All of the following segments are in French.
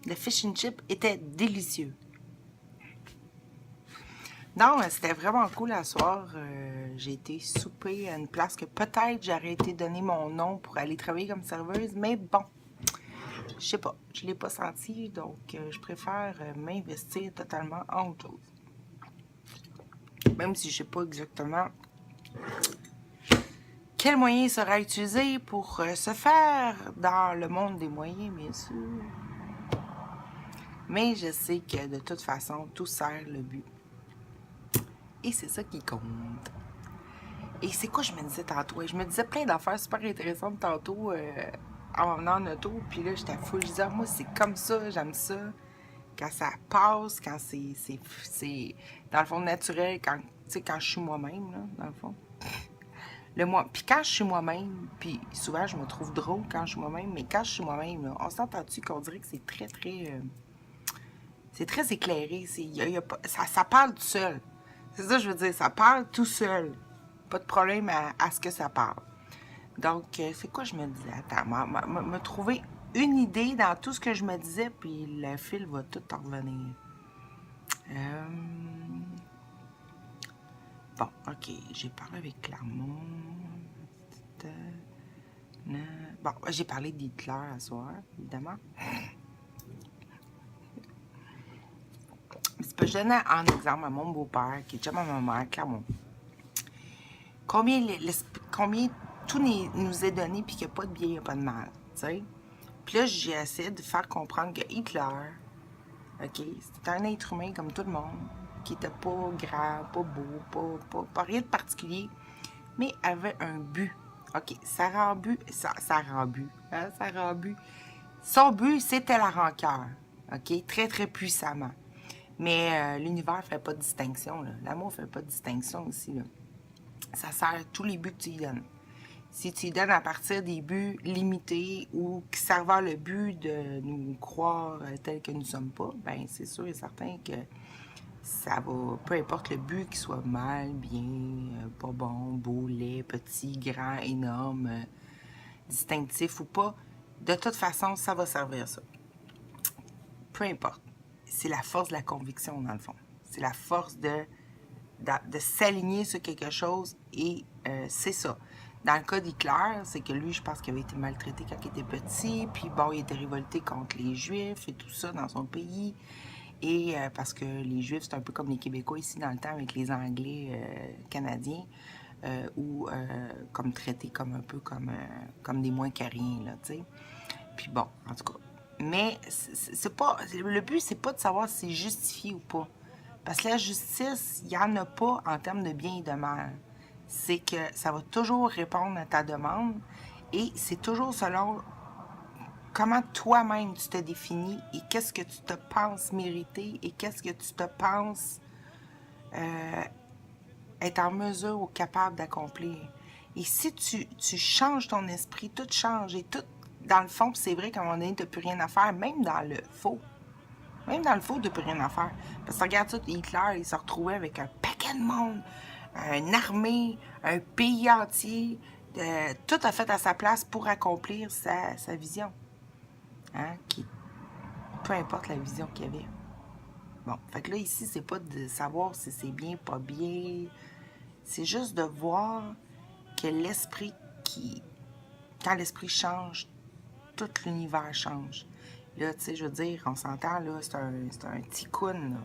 Le fish and chip était délicieux. Non, c'était vraiment cool à soir. J'ai été souper à une place que peut-être j'aurais été donner mon nom pour aller travailler comme serveuse, mais bon, je sais pas, je l'ai pas senti, donc je préfère m'investir totalement en autre chose. Même si je sais pas exactement quel moyen sera utilisé pour se faire dans le monde des moyens, bien sûr. Mais je sais que de toute façon, tout sert le but. Et c'est ça qui compte. Et c'est quoi je me disais tantôt? Je me disais plein d'affaires super intéressantes tantôt en venant en auto. Puis là, j'étais fou. Je disais, moi, c'est comme ça, j'aime ça. Quand ça passe, quand c'est dans le fond naturel, quand je suis moi-même, là, dans le fond. Puis quand je suis moi-même, puis souvent je me trouve drôle quand je suis moi-même, mais quand je suis moi-même, là, on s'entend-tu qu'on dirait que c'est très, très... c'est très éclairé. Ça parle tout seul. C'est ça que je veux dire, ça parle tout seul. Pas de problème à ce que ça parle. Donc, c'est quoi je me disais? Attends, me trouver une idée dans tout ce que je me disais, puis le fil va tout en revenir. Bon, ok, j'ai parlé avec Clermont. Bon, j'ai parlé d'Hitler à soir, évidemment. Je donnais un exemple à mon beau-père, qui est déjà ma mère, Clermont. Combien tout nous est donné, puis qu'il n'y a pas de bien, il n'y a pas de mal, tu sais? Puis là, j'ai essayé de faire comprendre que Hitler, ok, c'était un être humain comme tout le monde, qui était pas grand, pas beau, pas rien de particulier, mais avait un but. Ok, ça rend but. Son but, c'était la rancœur. Ok, très, très puissamment. Mais l'univers ne fait pas de distinction. L'amour ne fait pas de distinction aussi. Là. Ça sert à tous les buts que tu lui donnes. Si tu lui donnes à partir des buts limités ou qui servent le but de nous croire tels que nous ne sommes pas, ben c'est sûr et certain que ça va, peu importe le but, qu'il soit mal, bien, pas bon, beau, laid, petit, grand, énorme, distinctif ou pas, de toute façon, ça va servir ça. Peu importe. C'est la force de la conviction, dans le fond. C'est la force de s'aligner sur quelque chose et c'est ça. Dans le cas d'Hitler, c'est que lui, je pense qu'il avait été maltraité quand il était petit, puis bon, il était révolté contre les Juifs et tout ça dans son pays. Et parce que les Juifs, c'est un peu comme les Québécois ici dans le temps avec les Anglais canadiens, ou comme traités comme un peu comme des moins qu'à-rien, là, tu sais. Puis bon, en tout cas. Mais c'est pas, le but, c'est pas de savoir si c'est justifié ou pas. Parce que la justice, il n'y en a pas en termes de bien et de mal. C'est que ça va toujours répondre à ta demande et c'est toujours selon comment toi-même tu te définis et qu'est-ce que tu te penses mériter et qu'est-ce que tu te penses être en mesure ou capable d'accomplir. Et si tu changes ton esprit, tout change et tout, dans le fond, c'est vrai qu'à un moment donné, tu n'as plus rien à faire, même dans le faux. Même dans le faux, tu n'as plus rien à faire. Parce que regarde ça, Hitler, il se retrouvait avec un paquet de monde, une armée, un pays entier, tout a fait à sa place pour accomplir sa vision. Hein? Peu importe la vision qu'il y avait. Bon, fait que là, ici, c'est pas de savoir si c'est bien, pas bien. C'est juste de voir que l'esprit quand l'esprit change, tout l'univers change. Là, tu sais, je veux dire, on s'entend, là, c'est un ticoun, là.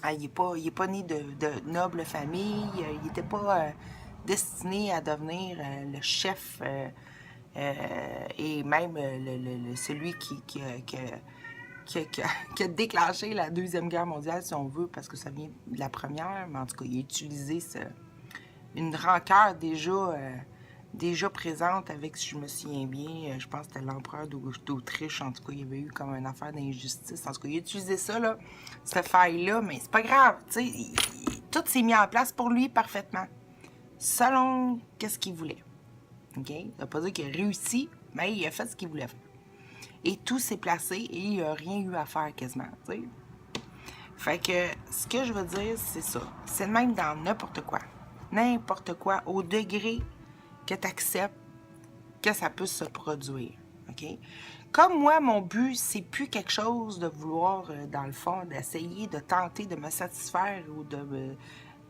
Ah, il est pas né de noble famille, il n'était pas destiné à devenir le chef et même celui qui a déclenché la Deuxième Guerre mondiale, si on veut, parce que ça vient de la première, mais en tout cas, il a utilisé une rancœur déjà présente avec, si je me souviens bien, je pense que c'était l'empereur d'Autriche, en tout cas, il y avait eu comme une affaire d'injustice. En tout cas, il a utilisé ça, là, cette faille-là, mais c'est pas grave, tu sais, tout s'est mis en place pour lui parfaitement, selon qu'est-ce qu'il voulait. OK? Ça ne veut pas dire qu'il a réussi, mais il a fait ce qu'il voulait faire. Et tout s'est placé et il n'a rien eu à faire quasiment, tu sais. Fait que, ce que je veux dire, c'est ça. C'est même dans n'importe quoi. N'importe quoi, au degré que tu acceptes que ça peut se produire. OK? Comme moi, mon but, c'est plus quelque chose de vouloir, dans le fond, d'essayer de tenter de me satisfaire ou de me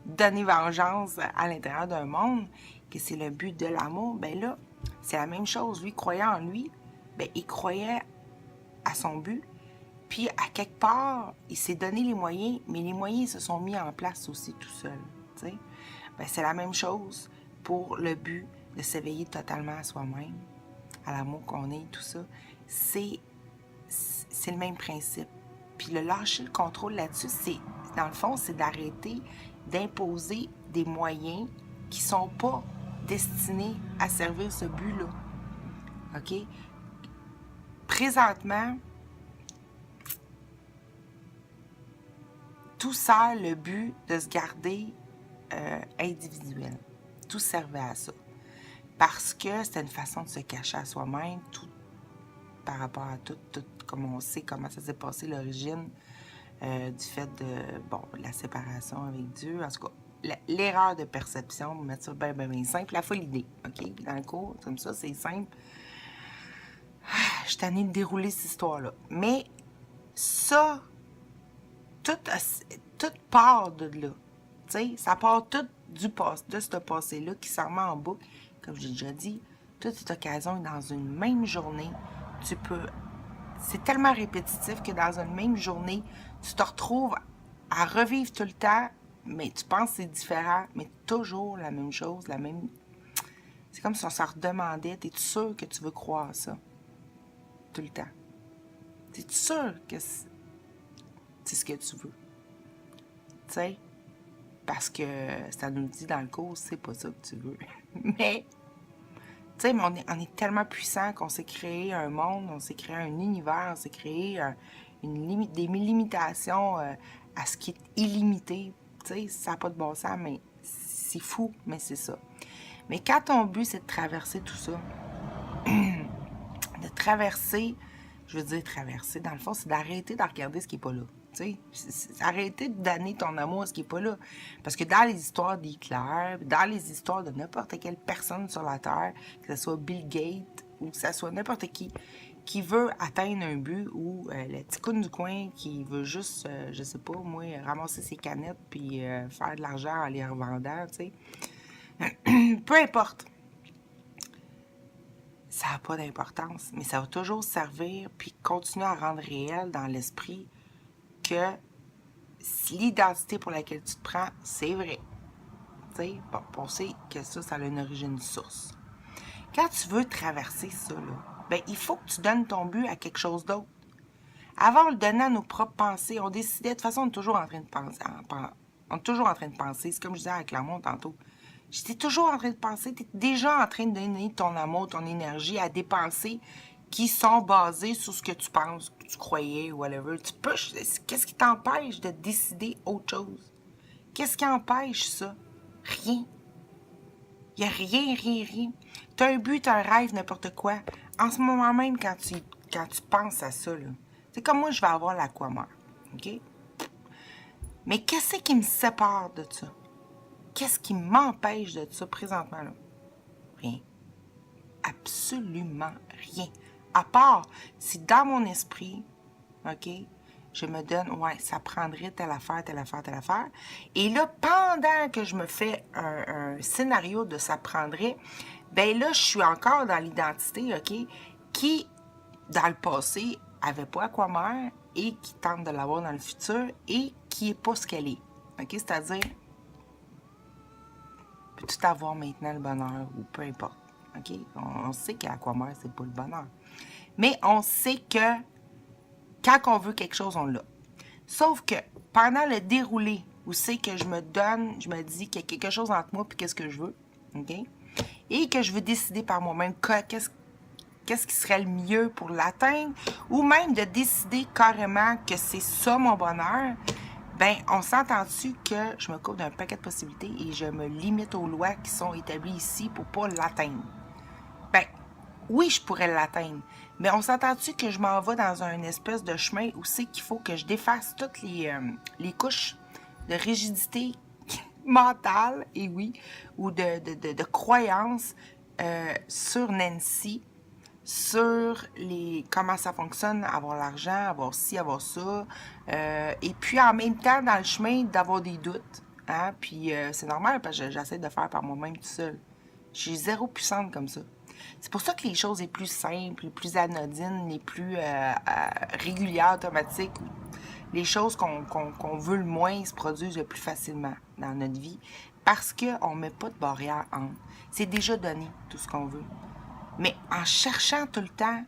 donner vengeance à l'intérieur d'un monde, que c'est le but de l'amour, ben là, c'est la même chose. Lui, croyant en lui, ben il croyait à son but, puis à quelque part, il s'est donné les moyens, mais les moyens se sont mis en place aussi tout seul. Ben, c'est la même chose pour le but de s'éveiller totalement à soi-même, à l'amour qu'on est, tout ça. C'est le même principe. Puis le lâcher le contrôle là-dessus, c'est, dans le fond, c'est d'arrêter d'imposer des moyens qui sont pas destinés à servir ce but-là. OK? Présentement, tout sert le but de se garder individuel. Tout servait à ça. Parce que c'était une façon de se cacher à soi-même, tout par rapport à tout, comme on sait comment ça s'est passé, l'origine du fait de, bon, la séparation avec Dieu. En tout cas, l'erreur de perception, on va mettre ça bien, bien, bien simple, la folle idée, OK? Dans le cours, comme ça, c'est simple. Je suis tannée de dérouler cette histoire-là. Mais ça, tout part de là. Tu sais, ça part tout de ce passé-là qui s'en met en boucle. Comme j'ai déjà dit, toute cette occasion est dans une même journée. Tu peux... C'est tellement répétitif que dans une même journée, tu te retrouves à revivre tout le temps, mais tu penses que c'est différent, mais toujours la même chose, la même... C'est comme si on s'en redemandait, t'es-tu sûr que tu veux croire ça? Tout le temps. T'es-tu sûr que c'est ce que tu veux? Tu sais? Parce que ça nous le dit dans le cours, c'est pas ça que tu veux. Mais, tu sais, on est tellement puissant qu'on s'est créé un monde, on s'est créé un univers, on s'est créé des limitations à ce qui est illimité. Tu sais, ça n'a pas de bon sens, mais c'est fou, mais c'est ça. Mais quand ton but, c'est de traverser tout ça, de traverser, je veux dire traverser, dans le fond, c'est d'arrêter de regarder ce qui n'est pas là. Arrêter de donner ton amour à ce qui n'est pas là. Parce que dans les histoires d'Hitler, dans les histoires de n'importe quelle personne sur la Terre, que ce soit Bill Gates ou que ce soit n'importe qui veut atteindre un but, ou le petit coune du coin qui veut juste, je sais pas, moi, ramasser ses canettes puis faire de l'argent en les revendant, tu sais. Peu importe. Ça n'a pas d'importance, mais ça va toujours servir puis continuer à rendre réel dans l'esprit que l'identité pour laquelle tu te prends, c'est vrai. Tu sais, bon, on sait que ça a une origine, une source. Quand tu veux traverser ça, là, ben, il faut que tu donnes ton but à quelque chose d'autre. Avant, on le donnait à nos propres pensées. On décidait, de toute façon, on est toujours en train de penser. On est toujours en train de penser. C'est comme je disais avec Clermont tantôt. J'étais toujours en train de penser. Tu es déjà en train de donner ton amour, ton énergie à des pensées qui sont basées sur ce que tu penses, que tu croyais, ou whatever. Qu'est-ce qui t'empêche de décider autre chose? Qu'est-ce qui empêche ça? Rien. Il n'y a rien, rien, rien. Tu as un but, tu as un rêve, n'importe quoi. En ce moment même, quand tu penses à ça, c'est comme moi, je vais avoir l'aquamar. OK? Mais qu'est-ce qui me sépare de ça? Qu'est-ce qui m'empêche de ça présentement, là? Rien. Absolument rien. À part si dans mon esprit, OK, je me donne, ouais, ça prendrait telle affaire, telle affaire, telle affaire. Et là, pendant que je me fais un scénario de ça prendrait, ben là, je suis encore dans l'identité, OK, qui, dans le passé, avait pas Aquamar et qui tente de l'avoir dans le futur et qui est pas ce qu'elle est. OK, c'est-à-dire, peut tout avoir maintenant le bonheur ou peu importe. OK? On sait qu'Aquamar, c'est pas le bonheur. Mais on sait que quand on veut quelque chose, on l'a. Sauf que pendant le déroulé, où c'est que je me donne, je me dis qu'il y a quelque chose entre moi et qu'est-ce que je veux, OK? Et que je veux décider par moi-même qu'est-ce qui serait le mieux pour l'atteindre, ou même de décider carrément que c'est ça mon bonheur, ben on s'entend-tu que je me coupe d'un paquet de possibilités et je me limite aux lois qui sont établies ici pour pas l'atteindre? Ben, oui, je pourrais l'atteindre, mais on s'entend-tu que je m'en vais dans un espèce de chemin où c'est qu'il faut que je défasse toutes les couches de rigidité mentale, et oui, ou de croyances sur Nancy, sur comment ça fonctionne, avoir l'argent, avoir ci, avoir ça. Et puis, en même temps, dans le chemin, d'avoir des doutes. Hein? Puis, c'est normal parce que j'essaie de faire par moi-même tout seul. Je suis zéro puissante comme ça. C'est pour ça que les choses les plus simples, les plus anodines, les plus régulières, automatiques, les choses qu'on veut le moins se produisent le plus facilement dans notre vie parce qu'on ne met pas de barrière entre. C'est déjà donné, tout ce qu'on veut. Mais en cherchant tout le temps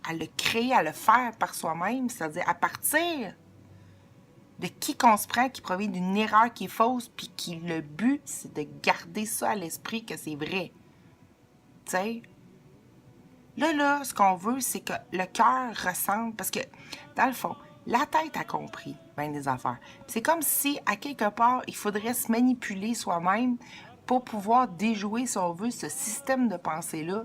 à le créer, à le faire par soi-même, c'est-à-dire à partir de qui qu'on se prend, qui provient d'une erreur qui est fausse, puis qui le but, c'est de garder ça à l'esprit que c'est vrai. Tu sais? Là, ce qu'on veut, c'est que le cœur ressente, parce que, dans le fond, la tête a compris bien des affaires. C'est comme si, à quelque part, il faudrait se manipuler soi-même pour pouvoir déjouer, si on veut, ce système de pensée-là,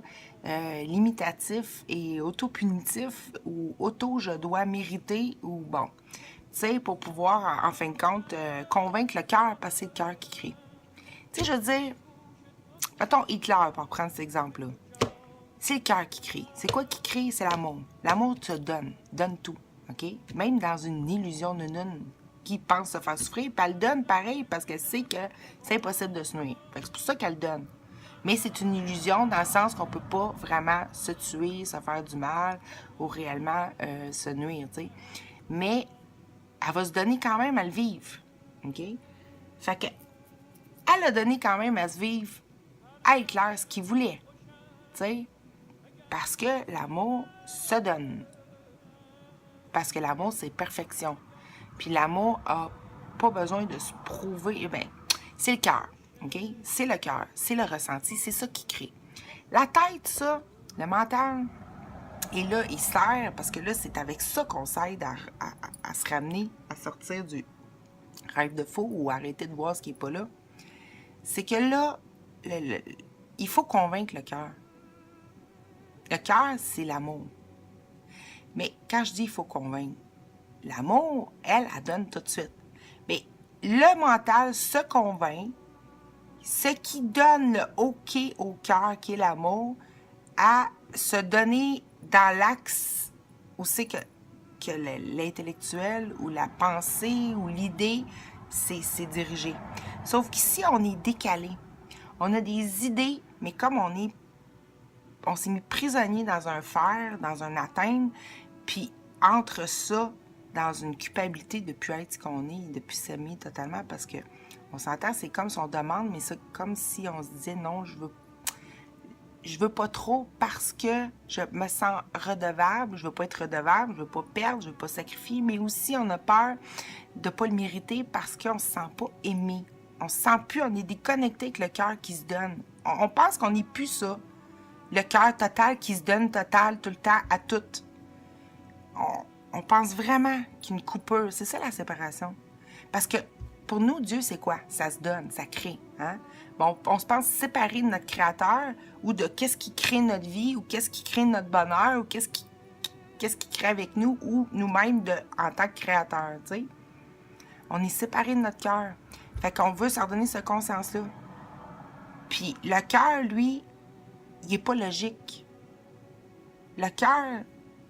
limitatif et auto-punitif, ou je dois mériter, ou bon, tu sais, pour pouvoir, en fin de compte, convaincre le cœur, parce que c'est le cœur qui crée. Tu sais, je veux dire, mettons Hitler, pour prendre cet exemple-là. C'est le cœur qui crée. C'est quoi qui crée? C'est l'amour. L'amour te donne tout, OK? Même dans une illusion de nune qui pense se faire souffrir, puis elle donne pareil parce qu'elle sait que c'est impossible de se nuire. Fait que c'est pour ça qu'elle donne. Mais c'est une illusion dans le sens qu'on peut pas vraiment se tuer, se faire du mal ou réellement se nuire, tu sais. Mais elle va se donner quand même à le vivre, OK? Fait que elle a donné quand même à se vivre à Hitler ce qu'il voulait, tu sais. Parce que l'amour se donne. Parce que l'amour, c'est perfection. Puis l'amour a pas besoin de se prouver. Eh bien, c'est le cœur, OK? C'est le cœur, c'est le ressenti, c'est ça qui crée. La tête, ça, le mental, et là, il sert, parce que là, c'est avec ça qu'on s'aide à se ramener, à sortir du rêve de fou ou arrêter de voir ce qui n'est pas là. C'est que là, il faut convaincre le cœur. Le cœur, c'est l'amour. Mais quand je dis il faut convaincre, l'amour, elle donne tout de suite. Mais le mental se convainc, ce qui donne le OK au cœur, qui est l'amour, à se donner dans l'axe où c'est que l'intellectuel ou la pensée ou l'idée, c'est dirigé. Sauf qu'ici, on est décalé. On a des idées, mais comme on s'est mis prisonnier dans un fer, dans un atteinte, puis entre ça, dans une culpabilité de ne plus être ce qu'on est, de plus s'aimer totalement, parce que on s'entend, c'est comme si on demande, mais c'est comme si on se disait non, je veux pas trop parce que je me sens redevable, je veux pas être redevable, je veux pas perdre, je veux pas sacrifier, mais aussi on a peur de pas le mériter parce qu'on se sent pas aimé. On se sent plus, on est déconnecté avec le cœur qui se donne. On pense qu'on n'est plus ça. Le cœur total qui se donne total tout le temps à tout. On pense vraiment qu'une coupure, c'est ça la séparation. Parce que pour nous, Dieu, c'est quoi? Ça se donne, ça crée. Hein? Bon, on se pense séparé de notre Créateur ou de qu'est-ce qui crée notre vie ou qu'est-ce qui crée notre bonheur ou qu'est-ce qui crée avec nous ou nous-mêmes en tant que Créateur, tu sais. On est séparé de notre cœur. Fait qu'on veut s'en donner cette conscience-là. Puis le cœur, lui, il n'est pas logique. Le cœur,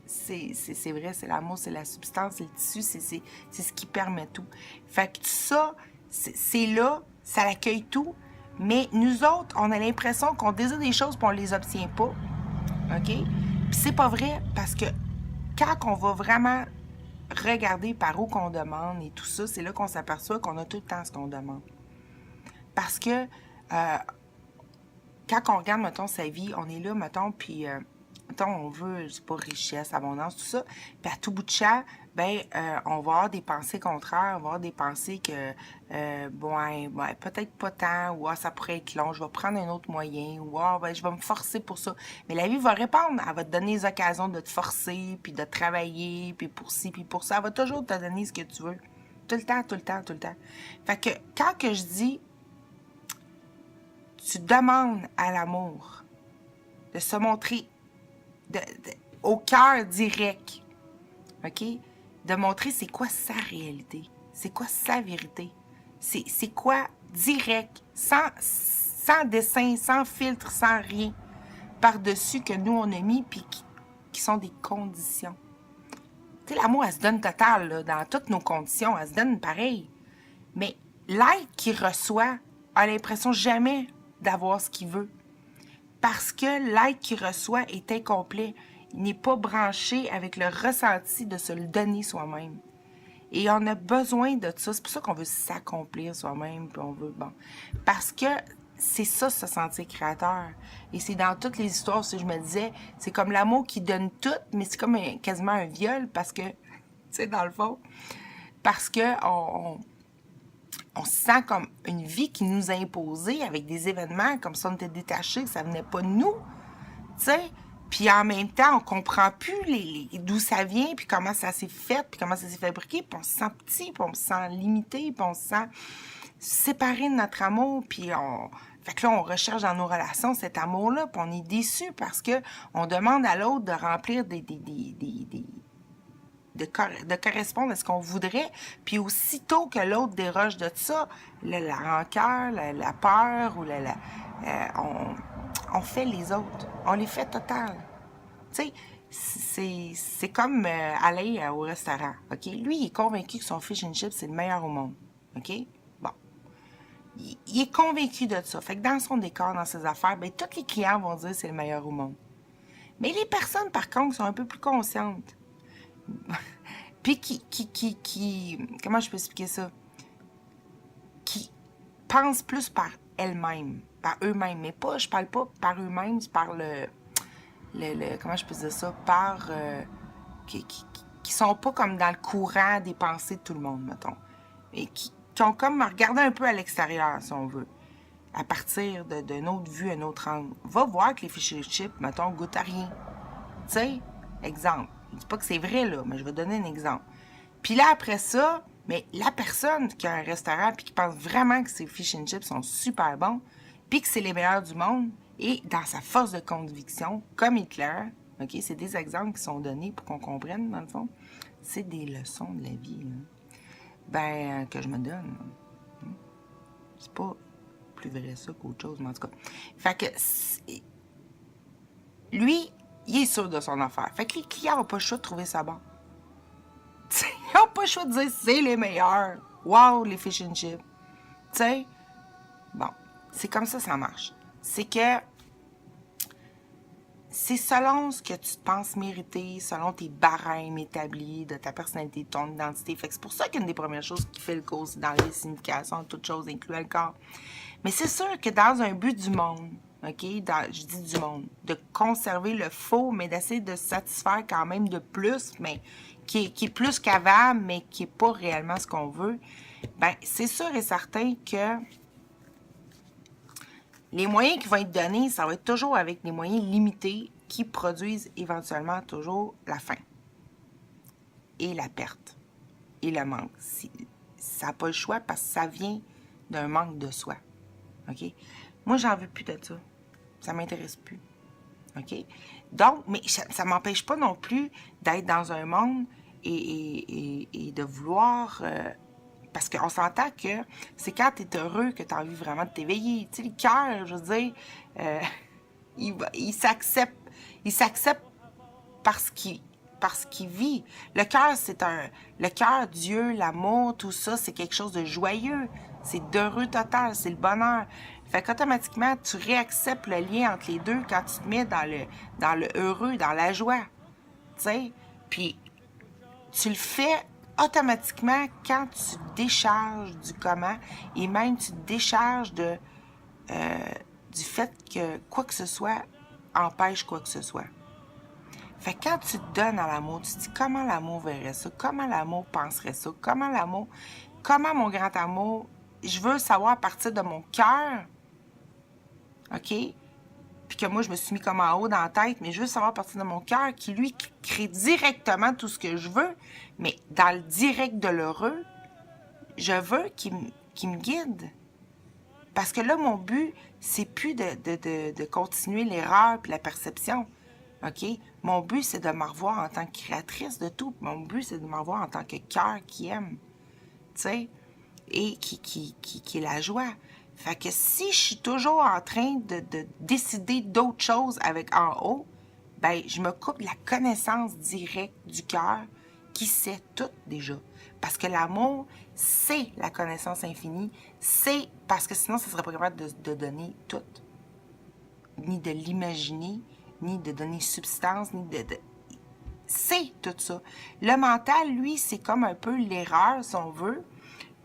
c'est vrai, c'est l'amour, c'est la substance, c'est le tissu, c'est ce qui permet tout. Fait que ça, c'est là, ça accueille tout, mais nous autres, on a l'impression qu'on désire des choses puis on les obtient pas. OK? Puis c'est pas vrai, parce que quand on va vraiment regarder par où qu'on demande et tout ça, c'est là qu'on s'aperçoit qu'on a tout le temps ce qu'on demande. Parce que quand on regarde, mettons, sa vie, on est là, mettons, puis, mettons, on veut, je sais pas, richesse, abondance, tout ça, puis à tout bout de champ, ben, on va avoir des pensées contraires, on va avoir des pensées que, peut-être pas tant, ou ça pourrait être long, je vais prendre un autre moyen, ou je vais me forcer pour ça. Mais la vie va répondre, elle va te donner les occasions de te forcer, puis de travailler, puis pour ci, puis pour ça, elle va toujours te donner ce que tu veux. Tout le temps, tout le temps, tout le temps. Fait que, quand que je dis, tu demandes à l'amour de se montrer au cœur direct, OK? De montrer c'est quoi sa réalité, c'est quoi sa vérité, c'est quoi direct, sans dessin, sans filtre, sans rien. par-dessus que nous, on a mis, puis qui sont des conditions. Tu sais, l'amour, elle se donne total, là, dans toutes nos conditions, elle se donne pareil. Mais l'être qui reçoit a l'impression jamais d'avoir ce qu'il veut. Parce que l'être qui reçoit est incomplet. Il n'est pas branché avec le ressenti de se le donner soi-même. Et on a besoin de ça. C'est pour ça qu'on veut s'accomplir soi-même. Puis on veut, bon. Parce que c'est ça, se sentir créateur. Et c'est dans toutes les histoires, si je me disais, c'est comme l'amour qui donne tout, mais c'est comme quasiment un viol parce que, tu sais, dans le fond, parce que on se sent comme une vie qui nous a imposé avec des événements comme ça, on était détachés, que ça venait pas de nous, tu sais. Puis en même temps, on comprend plus d'où ça vient, puis comment ça s'est fait, puis comment ça s'est fabriqué, puis on se sent petit, puis on se sent limité, puis on se sent séparé de notre amour, puis fait que là, on recherche dans nos relations cet amour-là, puis on est déçu parce que on demande à l'autre de remplir de correspondre à ce qu'on voudrait, puis aussitôt que l'autre déroge de ça, la rancœur, la peur, ou on fait les autres. On les fait total. Tu sais, c'est comme aller au restaurant, OK? Lui, il est convaincu que son fish and chips, c'est le meilleur au monde, OK? Bon. Il est convaincu de ça. Fait que dans son décor, dans ses affaires, bien, tous les clients vont dire que c'est le meilleur au monde. Mais les personnes, par contre, sont un peu plus conscientes. Puis comment je peux expliquer ça? Qui pensent plus par elles-mêmes, par eux-mêmes. Mais pas, je parle pas par eux-mêmes, je parle comment je peux dire ça? Par... qui sont pas comme dans le courant des pensées de tout le monde, mettons. Et qui ont comme regardé un peu à l'extérieur, si on veut. À partir d'une autre vue, un autre angle. Va voir que les fichiers chips, mettons, goûtent à rien. Tu sais, exemple. Je dis pas que c'est vrai, là, mais je vais donner un exemple. Puis là, après ça, mais la personne qui a un restaurant puis qui pense vraiment que ses fish and chips sont super bons, puis que c'est les meilleurs du monde, et dans sa force de conviction, comme Hitler, OK, c'est des exemples qui sont donnés pour qu'on comprenne, dans le fond, c'est des leçons de la vie, là. Ben, que je me donne. C'est pas plus vrai ça qu'autre chose, mais en tout cas. Fait que, lui, il est sûr de son affaire. Fait que les clients n'ont pas le choix de trouver ça bon. Ils n'ont pas le choix de dire c'est les meilleurs. Wow, les fish and chips. Tu sais, bon, c'est comme ça marche. C'est que c'est selon ce que tu penses mériter, selon tes barèmes établis de ta personnalité, de ton identité. Fait que c'est pour ça qu'une des premières choses qui fait le cours, c'est dans les significations, toutes choses incluant le corps. Mais c'est sûr que dans un but du monde, OK, je dis du monde, de conserver le faux, mais d'essayer de satisfaire quand même de plus, mais qui est plus qu'avant, mais qui n'est pas réellement ce qu'on veut, ben c'est sûr et certain que les moyens qui vont être donnés, ça va être toujours avec des moyens limités qui produisent éventuellement toujours la faim et la perte et le manque. Ça n'a pas le choix parce que ça vient d'un manque de soi. OK? Moi, j'en veux plus de ça. Ça m'intéresse plus. OK? Donc, mais ça ne m'empêche pas non plus d'être dans un monde et de vouloir... parce qu'on s'entend que c'est quand tu es heureux que tu as envie vraiment de t'éveiller. Tu sais, le cœur, je veux dire, il s'accepte. Il s'accepte parce qu'il vit. Le cœur, le cœur, Dieu, l'amour, tout ça, c'est quelque chose de joyeux. C'est d'heureux total, c'est le bonheur. Fait qu'automatiquement, tu réacceptes le lien entre les deux quand tu te mets dans le heureux, dans la joie. Tu sais? Puis, tu le fais automatiquement quand tu décharges du comment et même tu décharges du fait que quoi que ce soit empêche quoi que ce soit. Fait que quand tu te donnes à l'amour, tu te dis comment l'amour verrait ça, comment l'amour penserait ça, comment mon grand amour, je veux savoir à partir de mon cœur, OK? Puis que moi, je me suis mis comme en haut dans la tête, mais je veux savoir à partir de mon cœur qui, lui, crée directement tout ce que je veux, mais dans le direct de l'heureux, je veux qu'il me guide. Parce que là, mon but, c'est plus de continuer l'erreur puis la perception, OK? Mon but, c'est de me revoir en tant que créatrice de tout. Mon but, c'est de me revoir en tant que cœur qui aime, tu sais, et qui est la joie. Fait que si je suis toujours en train de décider d'autres choses avec en haut, ben je me coupe la connaissance directe du cœur qui sait tout déjà. Parce que l'amour, c'est la connaissance infinie, c'est parce que sinon, ça ne serait pas capable de donner tout. Ni de l'imaginer, ni de donner substance, ni c'est tout ça. Le mental, lui, c'est comme un peu l'erreur, si on veut,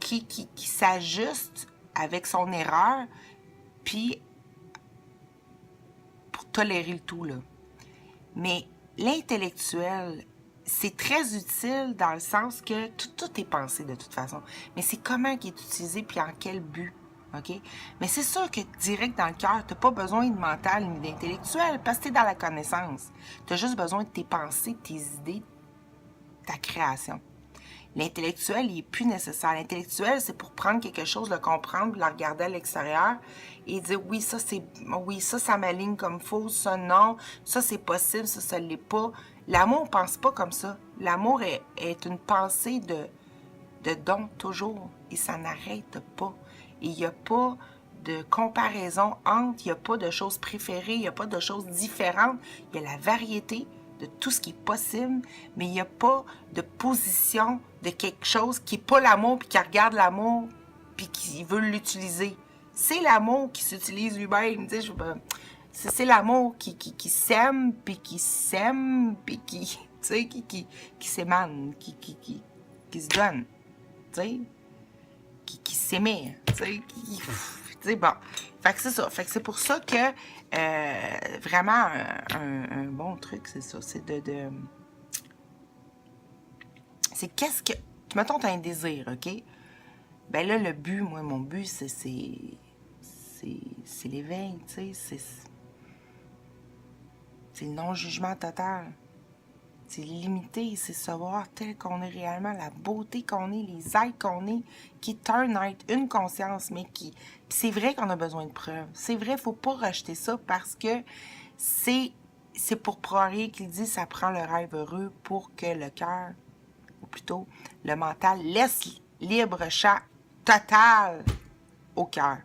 qui s'ajuste avec son erreur, puis pour tolérer le tout, là. Mais l'intellectuel, c'est très utile dans le sens que tout est pensé de toute façon. Mais c'est comment qui est utilisé, puis en quel but. OK? Mais c'est sûr que direct dans le cœur, tu n'as pas besoin de mental ni d'intellectuel parce que tu es dans la connaissance. Tu as juste besoin de tes pensées, tes idées, ta création. L'intellectuel, il n'est plus nécessaire. L'intellectuel, c'est pour prendre quelque chose, le comprendre, le regarder à l'extérieur et dire oui, ça m'aligne comme faux, ça non, ça c'est possible, ça ne l'est pas. L'amour, on ne pense pas comme ça. L'amour est une pensée de don toujours et ça n'arrête pas. Il n'y a pas de comparaison entre, il n'y a pas de choses préférées, il n'y a pas de choses différentes. Il y a la variété de tout ce qui est possible, mais il n'y a pas de position de quelque chose qui n'est pas l'amour, puis qui regarde l'amour, puis qui veut l'utiliser. C'est l'amour qui s'utilise lui-même. C'est l'amour qui s'aime, puis qui s'émane, qui se donne. Tu sais? Qui s'aimait, tu sais, bon. Fait que c'est ça. Fait que c'est pour ça que vraiment un bon truc, c'est ça. C'est c'est qu'est-ce que... Mettons, tu as un désir, OK? Ben là, le but, moi, mon but, c'est l'éveil, tu sais. C'est le non-jugement total. C'est limité, c'est savoir tel qu'on est réellement, la beauté qu'on est, les êtres qu'on est, qui turn à être une conscience, mais qui... Puis c'est vrai qu'on a besoin de preuves. C'est vrai, il ne faut pas rejeter ça parce que c'est pour Poirier qu'il dit ça prend le rêve heureux pour que le cœur, ou plutôt le mental, laisse libre champ total au cœur.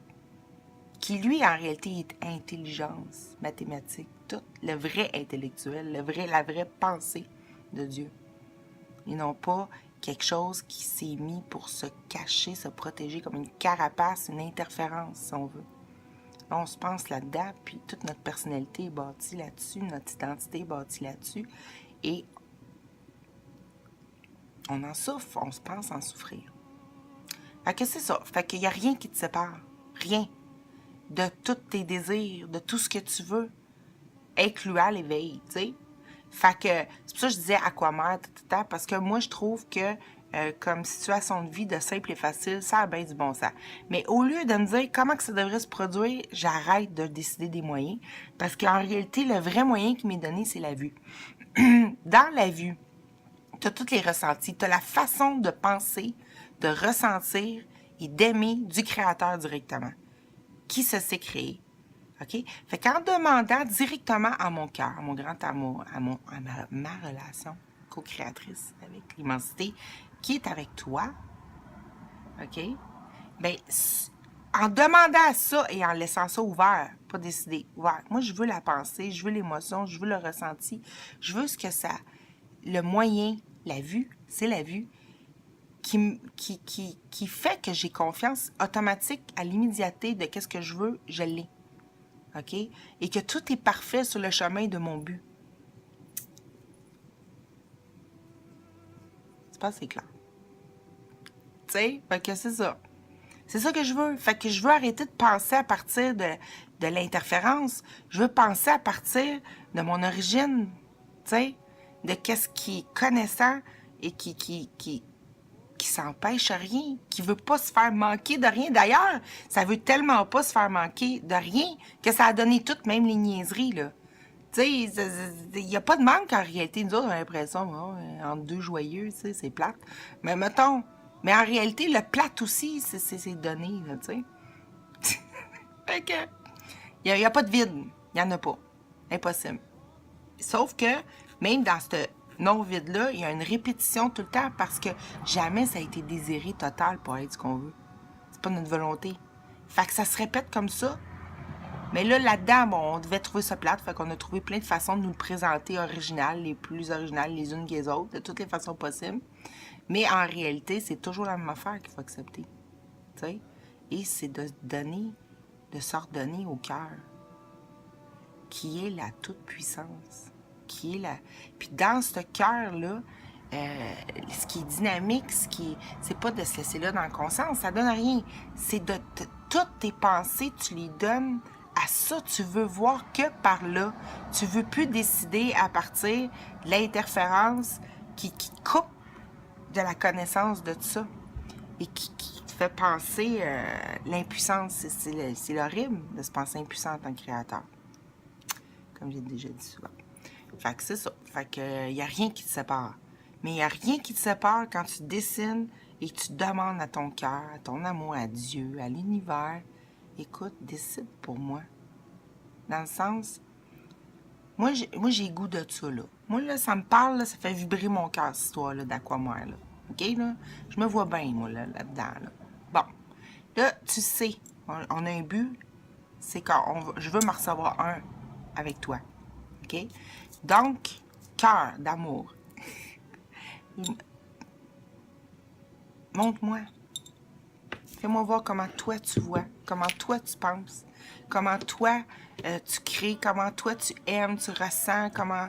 Qui, lui, en réalité, est intelligence, mathématique, tout, le vrai intellectuel, la vraie pensée de Dieu. Et non pas quelque chose qui s'est mis pour se cacher, se protéger comme une carapace, une interférence, si on veut. On se pense là-dedans, puis toute notre personnalité est bâtie là-dessus, notre identité est bâtie là-dessus, et on en souffre, on se pense en souffrir. Fait que c'est ça, fait qu'il n'y a rien qui te sépare, rien. De tous tes désirs, de tout ce que tu veux, incluant l'éveil, tu sais. Fait que, c'est pour ça que je disais aquamère, parce que moi, je trouve que comme situation de vie de simple et facile, ça a bien du bon sens. Mais au lieu de me dire comment que ça devrait se produire, j'arrête de décider des moyens, parce qu'en réalité, le vrai moyen qui m'est donné, c'est la vue. Dans la vue, tu as tous les ressentis, tu as la façon de penser, de ressentir et d'aimer du créateur directement. Qui se s'est créé. OK? Fait qu'en demandant directement à mon cœur, à mon grand amour, à ma relation co-créatrice avec l'immensité, qui est avec toi, OK? Bien, en demandant à ça et en laissant ça ouvert, pas décidé, ouvert. Moi, je veux la pensée, je veux l'émotion, je veux le ressenti, je veux ce que ça... Le moyen, la vue, c'est la vue, qui fait que j'ai confiance automatique à l'immédiateté de qu'est-ce que je veux, je l'ai. OK? Et que tout est parfait sur le chemin de mon but. C'est pas assez clair. Tu sais? Fait que c'est ça. C'est ça que je veux. Fait que je veux arrêter de penser à partir de l'interférence. Je veux penser à partir de mon origine. Tu sais? De qu'est-ce qui est connaissant et qui s'empêche rien, qui veut pas se faire manquer de rien. D'ailleurs, ça veut tellement pas se faire manquer de rien que ça a donné toutes, même les niaiseries, là. Tu sais, il n'y a pas de manque en réalité. Nous autres, on a l'impression, entre deux joyeux, tu sais, c'est plate. Mais mettons, mais en réalité, le plate aussi, c'est donné, là, tu sais. Fait que, il n'y a pas de vide. Il n'y en a pas. Impossible. Sauf que, même dans ce non-vide-là, il y a une répétition tout le temps parce que jamais ça a été désiré total pour être ce qu'on veut. C'est pas notre volonté. Fait que ça se répète comme ça. Mais là, là-dedans, bon, on devait trouver ça plate, fait qu'on a trouvé plein de façons de nous le présenter original, les plus originales les unes que les autres, de toutes les façons possibles. Mais en réalité, c'est toujours la même affaire qu'il faut accepter. T'sais? Et c'est de donner, de s'ordonner au cœur, qui est la toute-puissance, qui est la... Puis dans ce cœur-là, ce qui est dynamique, c'est pas de se laisser là dans le conscience, ça donne rien. C'est toutes tes pensées, tu les donnes à ça. Tu veux voir que par là. Tu veux plus décider à partir de l'interférence qui coupe de la connaissance de tout ça et qui te fait penser l'impuissance. C'est l'horrible de se penser impuissant en tant que créateur. Comme j'ai déjà dit souvent. Fait que c'est ça. Fait que y a rien qui te sépare. Mais il n'y a rien qui te sépare quand tu dessines et tu demandes à ton cœur, à ton amour, à Dieu, à l'univers, écoute, décide pour moi. Dans le sens, moi j'ai goût de ça, là. Moi, là, ça me parle, là, ça fait vibrer mon cœur, cette histoire-là d'Aquamare, là. OK, là? Je me vois bien, moi, là-dedans, là. Bon. Là, tu sais, on a un but, c'est que je veux me recevoir un avec toi. OK? Donc, cœur d'amour. Montre-moi. Fais-moi voir comment toi tu vois, comment toi tu penses, comment toi tu crées, comment toi tu aimes, tu ressens, comment...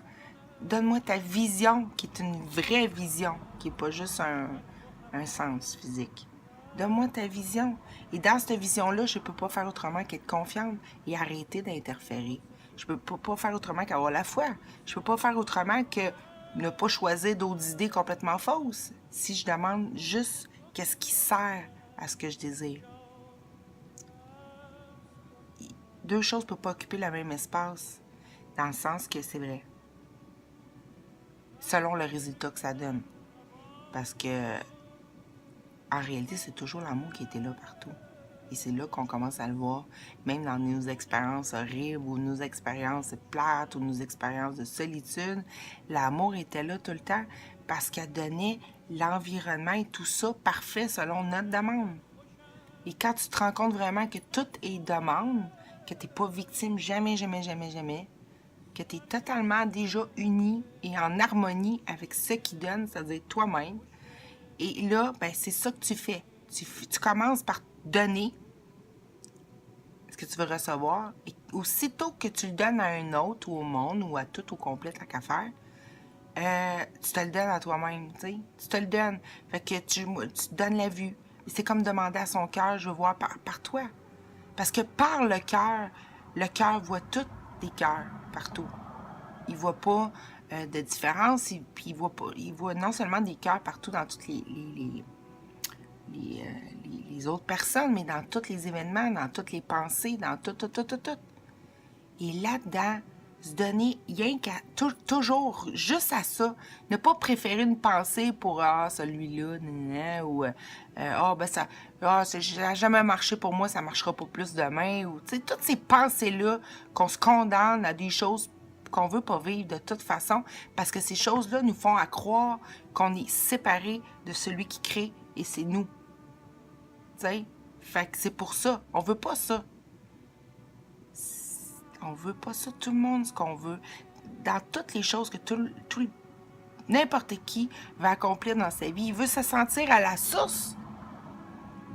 Donne-moi ta vision, qui est une vraie vision, qui n'est pas juste un sens physique. Donne-moi ta vision. Et dans cette vision-là, je ne peux pas faire autrement qu'être confiante et arrêter d'interférer. Je ne peux pas faire autrement qu'avoir la foi. Je ne peux pas faire autrement que ne pas choisir d'autres idées complètement fausses. Si je demande juste qu'est-ce qui sert à ce que je désire. Deux choses ne peuvent pas occuper le même espace, dans le sens que c'est vrai. Selon le résultat que ça donne. Parce que, en réalité, c'est toujours l'amour qui était là partout. Et c'est là qu'on commence à le voir, même dans nos expériences horribles, ou nos expériences plates, ou nos expériences de solitude. L'amour était là tout le temps, parce qu'elle donnait l'environnement et tout ça parfait selon notre demande. Et quand tu te rends compte vraiment que tout est demande, que tu n'es pas victime jamais, jamais, jamais, jamais, que tu es totalement déjà uni et en harmonie avec ce qui donne, c'est-à-dire toi-même. Et là, ben, c'est ça que tu fais. Tu commences par donner ce que tu veux recevoir. Et aussitôt que tu le donnes à un autre ou au monde ou à tout au complet, ta qu'à faire, tu te le donnes à toi-même, tu sais. Tu te le donnes. Fait que tu te donnes la vue. C'est comme demander à son cœur, je veux voir par toi. Parce que par le cœur voit tous les cœurs partout. Il voit pas de différence, puis il voit non seulement des cœurs partout dans toutes les autres personnes, mais dans tous les événements, dans toutes les pensées, dans tout. Et là-dedans, se donner rien qu'à toujours juste à ça, ne pas préférer une pensée pour celui-là, ou ça n'a jamais marché pour moi, ça marchera pas plus demain, ou tu sais, toutes ces pensées-là qu'on se condamne à des choses qu'on veut pas vivre de toute façon, parce que ces choses-là nous font à croire qu'on est séparés de celui qui crée, et c'est nous. Tu sais? Fait que c'est pour ça. On veut pas ça. On veut pas ça. Tout le monde, ce qu'on veut. Dans toutes les choses que n'importe qui va accomplir dans sa vie, il veut se sentir à la source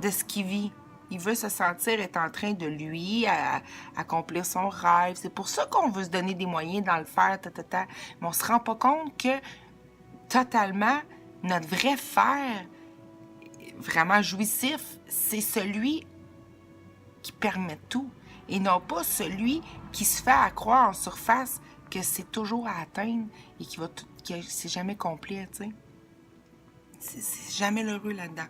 de ce qu'il vit. Il veut se sentir être en train de lui accomplir son rêve. C'est pour ça qu'on veut se donner des moyens dans le faire. Mais on se rend pas compte que totalement, notre vrai faire, vraiment jouissif, c'est celui qui permet tout. Et non pas celui qui se fait à croire en surface que c'est toujours à atteindre et que c'est jamais complet, tu sais. C'est jamais l'heureux là-dedans.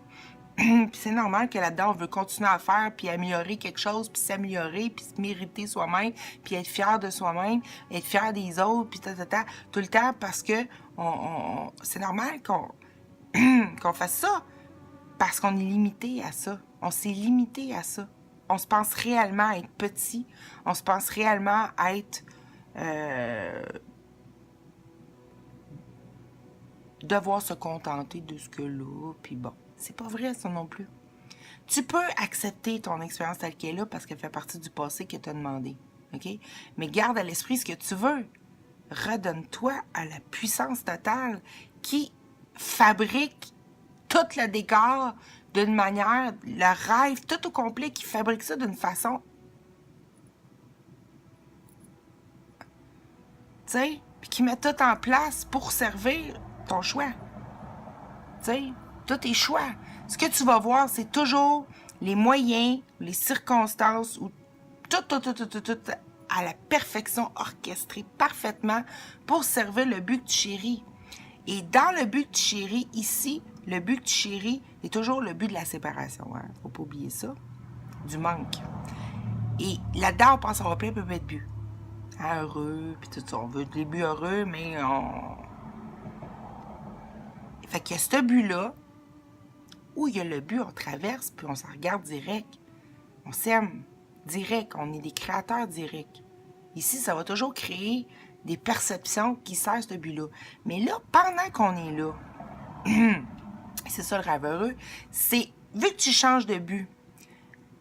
Puis c'est normal que là-dedans, on veut continuer à faire, puis améliorer quelque chose, puis s'améliorer, puis se mériter soi-même, puis être fier de soi-même, être fier des autres, puis tout le temps, parce que c'est normal qu'on fasse ça, parce qu'on est limité à ça. On s'est limité à ça. On se pense réellement être petit. On se pense réellement être... devoir se contenter de ce que là, puis bon. C'est pas vrai, ça non plus. Tu peux accepter ton expérience telle qu'elle est là parce qu'elle fait partie du passé que tu as demandé. OK? Mais garde à l'esprit ce que tu veux. Redonne-toi à la puissance totale qui fabrique tout le décor d'une manière, le rêve tout au complet, qui fabrique ça d'une façon, tu sais, puis qui met tout en place pour servir ton choix. Tu sais, tous tes choix. Ce que tu vas voir, c'est toujours les moyens, les circonstances, ou tout à la perfection orchestré parfaitement pour servir le but que tu chéris. Et dans le but que tu chéris, ici, le but que tu chéris est toujours le but de la séparation. Hein? Faut pas oublier ça. Du manque. Et là-dedans, on pense avoir plein de buts. Hein, heureux, puis tout ça. On veut des buts heureux, mais on... Fait qu'il y a ce but-là, où il y a le but, on traverse, puis on s'en regarde direct. On s'aime direct. On est des créateurs directs. Ici, ça va toujours créer des perceptions qui servent ce but-là. Mais là, pendant qu'on est là, c'est ça le rêve heureux, c'est, vu que tu changes de but,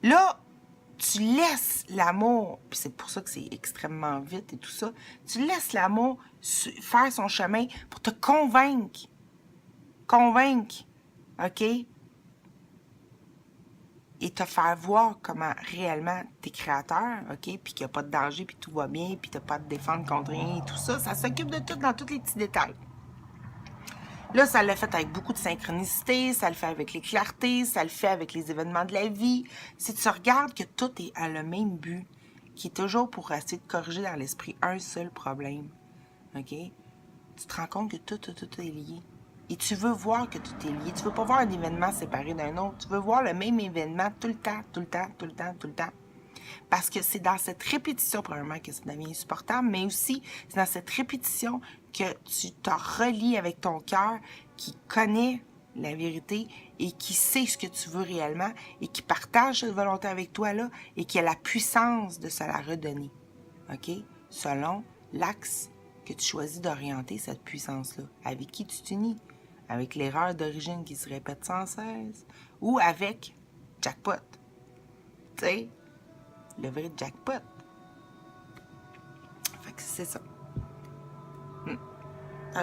là, tu laisses l'amour, puis c'est pour ça que c'est extrêmement vite et tout ça, tu laisses l'amour faire son chemin pour te convaincre. OK? Et te faire voir comment réellement t'es créateur, OK? Puis qu'il n'y a pas de danger, puis tout va bien, puis t'as pas à te défendre contre rien et tout ça. Ça s'occupe de tout dans tous les petits détails. Là, ça l'a fait avec beaucoup de synchronicité, ça le fait avec les clartés, ça le fait avec les événements de la vie. Si tu regardes que tout est à le même but, qui est toujours pour essayer de corriger dans l'esprit un seul problème, OK? Tu te rends compte que tout est lié. Et tu veux voir que tout est lié. Tu veux pas voir un événement séparé d'un autre. Tu veux voir le même événement tout le temps. Parce que c'est dans cette répétition, probablement, que ça devient insupportable, mais aussi, c'est dans cette répétition que tu te relies avec ton cœur qui connaît la vérité et qui sait ce que tu veux réellement et qui partage cette volonté avec toi, là, et qui a la puissance de se la redonner. OK? Selon l'axe que tu choisis d'orienter cette puissance-là. Avec qui tu t'unis? Avec l'erreur d'origine qui se répète sans cesse? Ou avec jackpot? Tu sais, le vrai jackpot. Fait que c'est ça.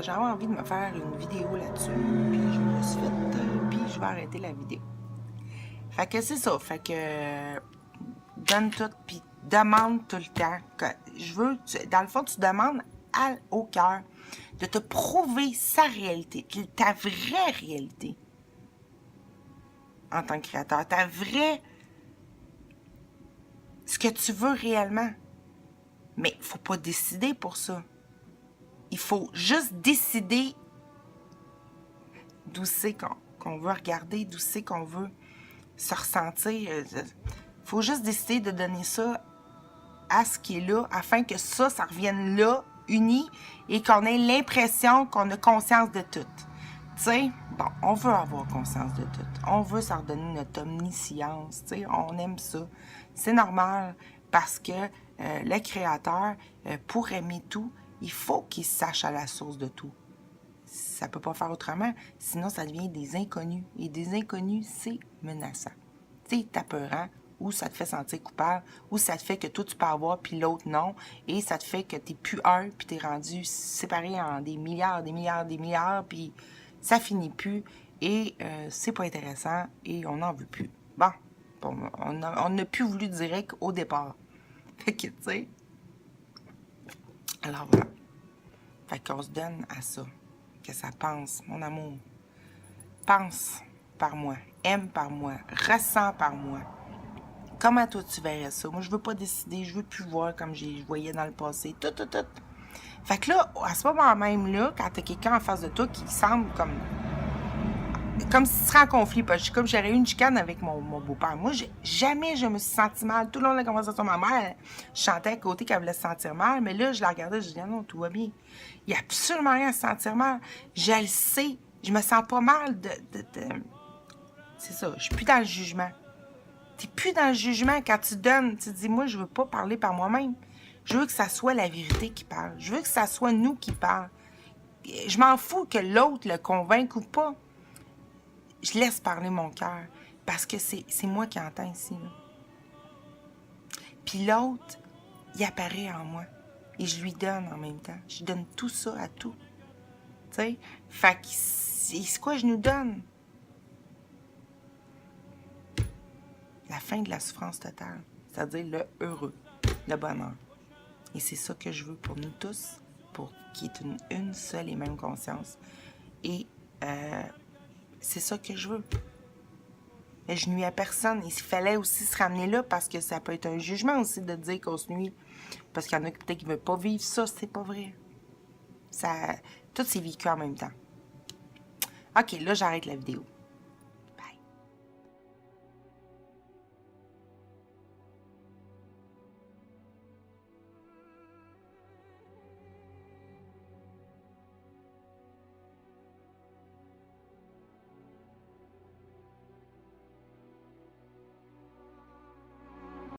J'avais envie de me faire une vidéo là-dessus, puis je me suis fait, puis je vais arrêter la vidéo. Fait que c'est ça. Fait que donne tout, puis demande tout le temps. Que je veux, dans le fond, tu demandes au cœur de te prouver sa réalité, ta vraie réalité en tant que créateur, ta vraie, ce que tu veux réellement. Mais il ne faut pas décider pour ça. Il faut juste décider d'où c'est qu'on veut regarder, d'où c'est qu'on veut se ressentir. Il faut juste décider de donner ça à ce qui est là, afin que ça revienne là, uni, et qu'on ait l'impression qu'on a conscience de tout. Tu sais, bon, on veut avoir conscience de tout. On veut s'en redonner notre omniscience, tu sais, on aime ça. C'est normal, parce que le créateur, pour aimer tout, il faut qu'il sache à la source de tout. Ça peut pas faire autrement, sinon ça devient des inconnus. Et des inconnus, c'est menaçant. C'est apeurant, ou ça te fait sentir coupable, ou ça te fait que toi tu peux avoir, puis l'autre non, et ça te fait que t'es plus un, puis t'es rendu séparé en des milliards, puis ça finit plus, et c'est pas intéressant, et on n'en veut plus. Bon, on n'a plus voulu direct au départ. Fait que, tu sais, alors voilà. Fait qu'on se donne à ça, que ça pense, mon amour. Pense par moi, aime par moi, ressens par moi. Comment toi tu verrais ça? Moi, je veux pas décider, je veux plus voir comme je voyais dans le passé. Tout. Fait que là, à ce moment même-là, quand t'as quelqu'un en face de toi qui semble comme si tu serais en conflit, parce que comme j'aurais eu une chicane avec mon beau-père. Moi, jamais je me suis senti mal. Tout le long de la conversation, ma mère, je chantais à côté qu'elle voulait se sentir mal, mais là, je la regardais, je disais, non, tout va bien. Il n'y a absolument rien à se sentir mal. Je le sais. Je me sens pas mal de... C'est ça, je suis plus dans le jugement. T'es plus dans le jugement quand tu donnes. Tu te dis, moi, je veux pas parler par moi-même. Je veux que ça soit la vérité qui parle. Je veux que ça soit nous qui parle. Je m'en fous que l'autre le convainque ou pas. Je laisse parler mon cœur. Parce que c'est moi qui entends ici, là. Puis l'autre, il apparaît en moi. Et je lui donne en même temps. Je donne tout ça à tout. Tu sais? Fait que c'est quoi je nous donne? La fin de la souffrance totale. C'est-à-dire le heureux, le bonheur. Et c'est ça que je veux pour nous tous, pour qu'il y ait une seule et même conscience. Et c'est ça que je veux. Mais je nuis à personne. Et s'il fallait aussi se ramener là, parce que ça peut être un jugement aussi de dire qu'on se nuit. Parce qu'il y en a peut-être qui ne veulent pas vivre ça, c'est pas vrai. Ça, tout s'est vécu en même temps. OK, là, j'arrête la vidéo.